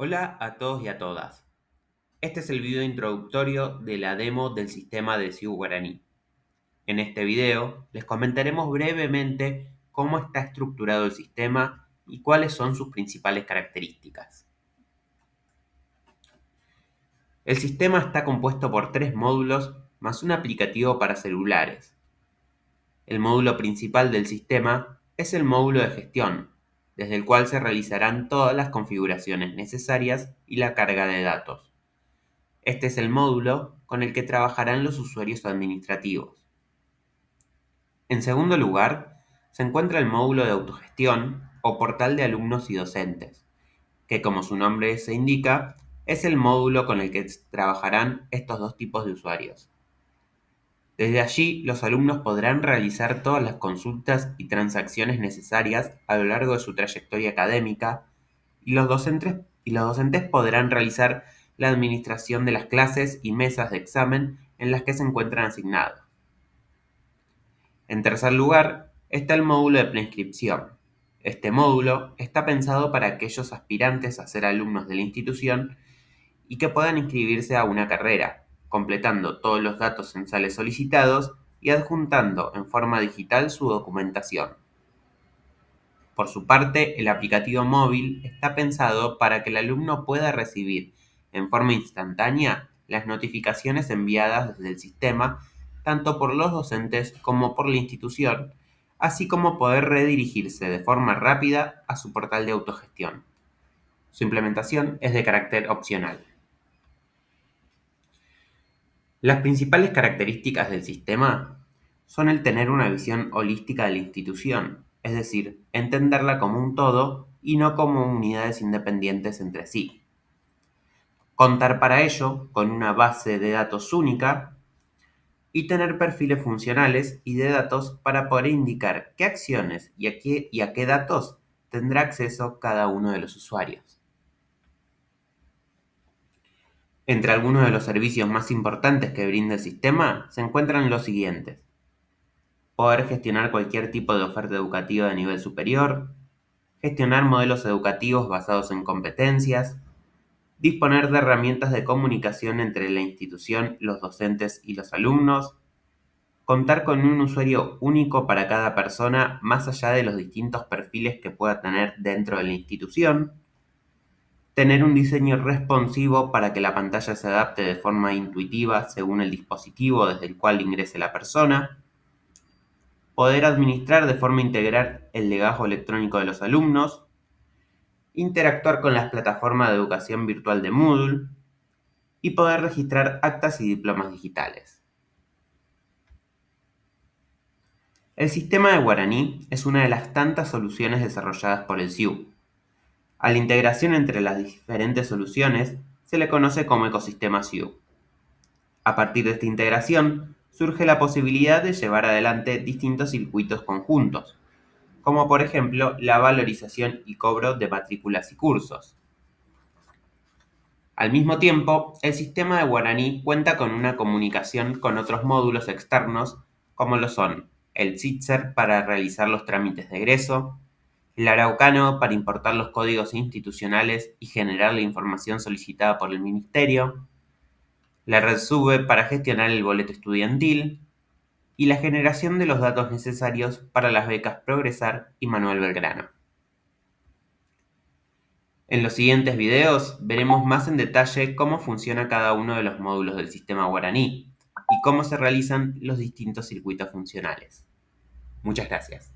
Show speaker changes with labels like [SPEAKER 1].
[SPEAKER 1] Hola a todos y a todas. Este es el video introductorio de la demo del sistema de CIU Guaraní. En este video les comentaremos brevemente cómo está estructurado el sistema y cuáles son sus principales características. El sistema está compuesto por 3 módulos más un aplicativo para celulares. El módulo principal del sistema es el módulo de gestión, desde el cual se realizarán todas las configuraciones necesarias y la carga de datos. Este es el módulo con el que trabajarán los usuarios administrativos. En segundo lugar, se encuentra el módulo de autogestión o portal de alumnos y docentes, que como su nombre se indica, es el módulo con el que trabajarán estos dos tipos de usuarios. Desde allí, los alumnos podrán realizar todas las consultas y transacciones necesarias a lo largo de su trayectoria académica y los docentes podrán realizar la administración de las clases y mesas de examen en las que se encuentran asignados. En tercer lugar, está el módulo de preinscripción. Este módulo está pensado para aquellos aspirantes a ser alumnos de la institución y que puedan inscribirse a una carrera, completando todos los datos censales solicitados y adjuntando en forma digital su documentación. Por su parte, el aplicativo móvil está pensado para que el alumno pueda recibir en forma instantánea las notificaciones enviadas desde el sistema, tanto por los docentes como por la institución, así como poder redirigirse de forma rápida a su portal de autogestión. Su implementación es de carácter opcional. Las principales características del sistema son el tener una visión holística de la institución, es decir, entenderla como un todo y no como unidades independientes entre sí. Contar para ello con una base de datos única y tener perfiles funcionales y de datos para poder indicar qué acciones y a qué datos tendrá acceso cada uno de los usuarios. Entre algunos de los servicios más importantes que brinda el sistema se encuentran los siguientes: poder gestionar cualquier tipo de oferta educativa de nivel superior, gestionar modelos educativos basados en competencias, disponer de herramientas de comunicación entre la institución, los docentes y los alumnos, contar con un usuario único para cada persona más allá de los distintos perfiles que pueda tener dentro de la institución, tener un diseño responsivo para que la pantalla se adapte de forma intuitiva según el dispositivo desde el cual ingrese la persona, poder administrar de forma integral el legajo electrónico de los alumnos, interactuar con las plataformas de educación virtual de Moodle y poder registrar actas y diplomas digitales. El sistema de Guaraní es una de las tantas soluciones desarrolladas por el CIU. A la integración entre las diferentes soluciones se le conoce como ecosistema CIU. A partir de esta integración surge la posibilidad de llevar adelante distintos circuitos conjuntos, como por ejemplo la valorización y cobro de matrículas y cursos. Al mismo tiempo, el sistema de Guaraní cuenta con una comunicación con otros módulos externos, como lo son el Sitzer para realizar los trámites de egreso, el Araucano para importar los códigos institucionales y generar la información solicitada por el Ministerio, la Red SUBE para gestionar el boleto estudiantil y la generación de los datos necesarios para las becas Progresar y Manuel Belgrano. En los siguientes videos veremos más en detalle cómo funciona cada uno de los módulos del sistema Guaraní y cómo se realizan los distintos circuitos funcionales. Muchas gracias.